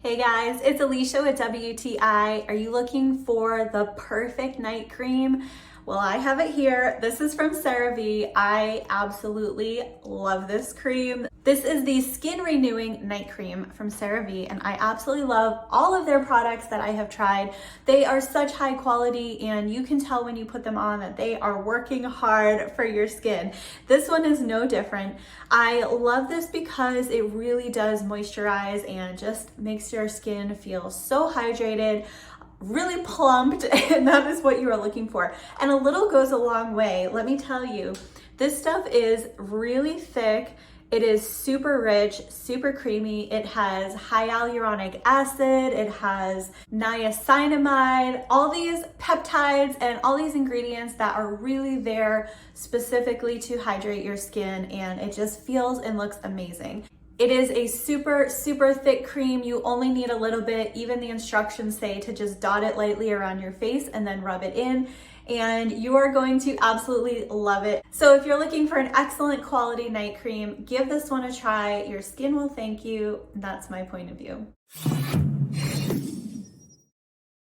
Hey guys, it's Alicia with WTI. Are you looking for the perfect night cream? Well, I have it here. This is from CeraVe. I absolutely love this cream. This is the Skin Renewing Night Cream from CeraVe, and I absolutely love all of their products that I have tried. They are such high quality, and you can tell when you put them on that they are working hard for your skin. This one is no different. I love this because it really does moisturize and just makes your skin feel so hydrated, really plumped, and that is what you are looking for. And a little goes a long way. Let me tell you, this stuff is really thick. It is super rich, super creamy. It has hyaluronic acid, it has niacinamide, all these peptides and all these ingredients that are really there specifically to hydrate your skin, and it just feels and looks amazing. It is a super, super thick cream. You only need a little bit. Even the instructions say to just dot it lightly around your face and then rub it in, and you are going to absolutely love it. So if you're looking for an excellent quality night cream, give this one a try. Your skin will thank you. That's my point of view.